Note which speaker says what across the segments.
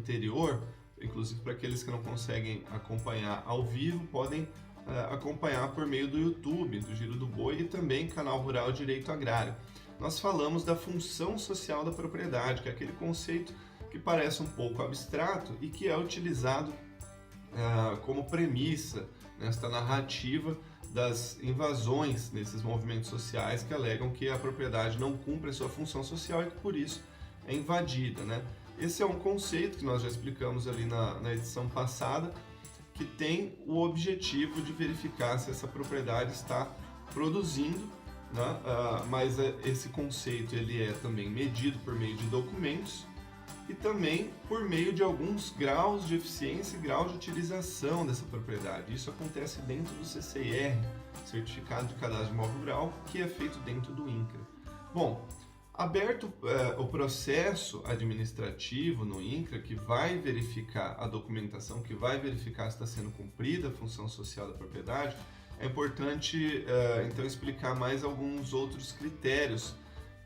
Speaker 1: anterior, inclusive para aqueles que não conseguem acompanhar ao vivo, podem acompanhar por meio do YouTube, do Giro do Boi, e também canal Rural Direito Agrário. Nós falamos da função social da propriedade, que é aquele conceito que parece um pouco abstrato e que é utilizado como premissa nesta narrativa das invasões nesses movimentos sociais que alegam que a propriedade não cumpre a sua função social e que por isso é invadida, né? Esse é um conceito que nós já explicamos ali na edição passada, que tem o objetivo de verificar se essa propriedade está produzindo, né? Mas esse conceito ele é também medido por meio de documentos e também por meio de alguns graus de eficiência e graus de utilização dessa propriedade. Isso acontece dentro do CCR, Certificado de Cadastro de Imóvel Rural, que é feito dentro do INCRA. Bom, aberto o processo administrativo no INCRA, que vai verificar a documentação, que vai verificar se está sendo cumprida a função social da propriedade, é importante então explicar mais alguns outros critérios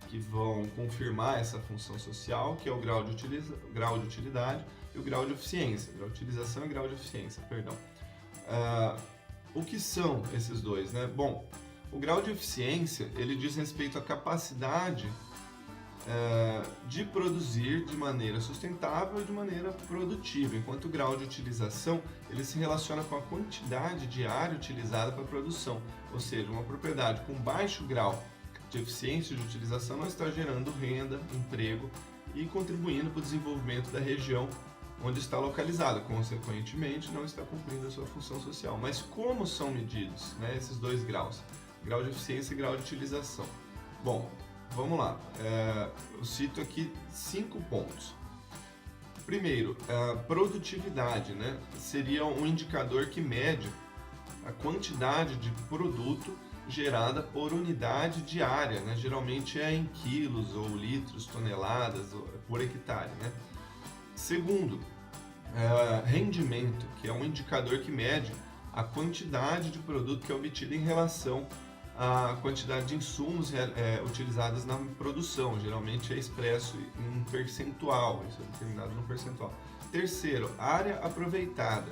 Speaker 1: que vão confirmar essa função social, que é o grau de utilidade e o grau de eficiência, grau de utilização e grau de eficiência, perdão. O que são esses dois, né? Bom, o grau de eficiência, ele diz respeito à capacidade de produzir de maneira sustentável e de maneira produtiva, enquanto o grau de utilização, ele se relaciona com a quantidade de área utilizada para a produção, ou seja, uma propriedade com baixo grau de eficiência de utilização não está gerando renda, emprego e contribuindo para o desenvolvimento da região onde está localizada, consequentemente não está cumprindo a sua função social. Mas como são medidos, né, esses dois graus? Grau de eficiência e grau de utilização. Bom, vamos lá. Eu cito aqui 5 pontos. Primeiro, a produtividade, né, seria um indicador que mede a quantidade de produto gerada por unidade diária, né? Geralmente é em quilos ou litros, toneladas por hectare, né? Segundo, rendimento, que é um indicador que mede a quantidade de produto que é obtida em relação à quantidade de insumos utilizados na produção. Geralmente é expresso em percentual, isso é determinado no percentual. Terceiro, área aproveitada,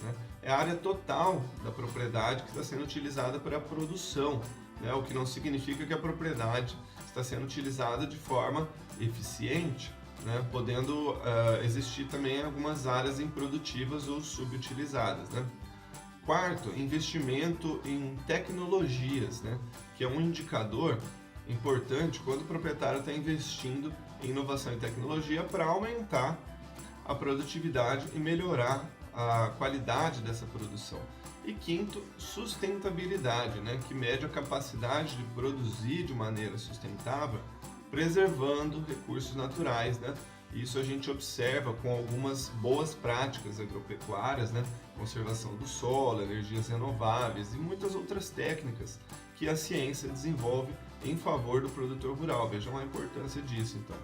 Speaker 1: né? É a área total da propriedade que está sendo utilizada para a produção, né? O que não significa que a propriedade está sendo utilizada de forma eficiente, né? Podendo existir também algumas áreas improdutivas ou subutilizadas, né? Quarto, investimento em tecnologias, né? Que é um indicador importante quando o proprietário está investindo em inovação e tecnologia para aumentar a produtividade e melhorar a qualidade dessa produção. E quinto, sustentabilidade, né, que mede a capacidade de produzir de maneira sustentável, preservando recursos naturais, né? Isso a gente observa com algumas boas práticas agropecuárias, né? Conservação do solo, energias renováveis e muitas outras técnicas que a ciência desenvolve em favor do produtor rural. Vejam a importância disso, então.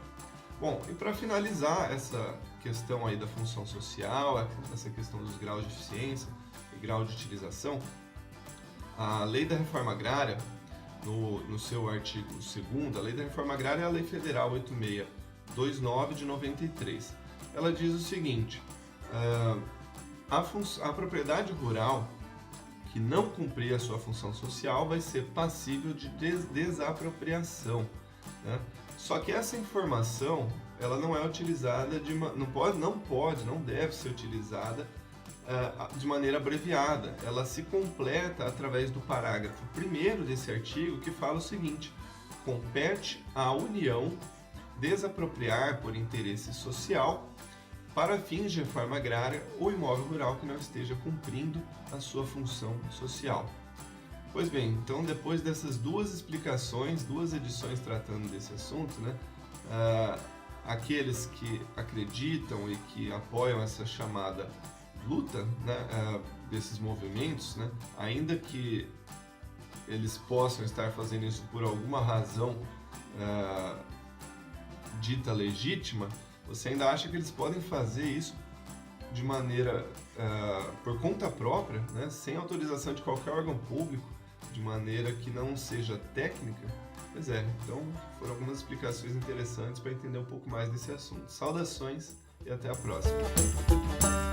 Speaker 1: Bom, e para finalizar essa questão aí da função social, essa questão dos graus de eficiência e grau de utilização, a Lei da Reforma Agrária, no seu artigo 2º, a Lei da Reforma Agrária é a Lei Federal 8629 de 93. Ela diz o seguinte: a propriedade rural que não cumprir a sua função social vai ser passível de desapropriação, né? Só que essa informação, ela não é utilizada não deve ser utilizada de maneira abreviada. Ela se completa através do parágrafo 1º desse artigo, que fala o seguinte: compete à União desapropriar por interesse social, para fins de reforma agrária, o imóvel rural que não esteja cumprindo a sua função social. Pois bem, então depois dessas duas explicações, duas edições tratando desse assunto, né, aqueles que acreditam e que apoiam essa chamada luta, né, desses movimentos, né, ainda que eles possam estar fazendo isso por alguma razão dita legítima, você ainda acha que eles podem fazer isso de maneira por conta própria, né, sem autorização de qualquer órgão público, de maneira que não seja técnica? Pois é, então foram algumas explicações interessantes para entender um pouco mais desse assunto. Saudações e até a próxima.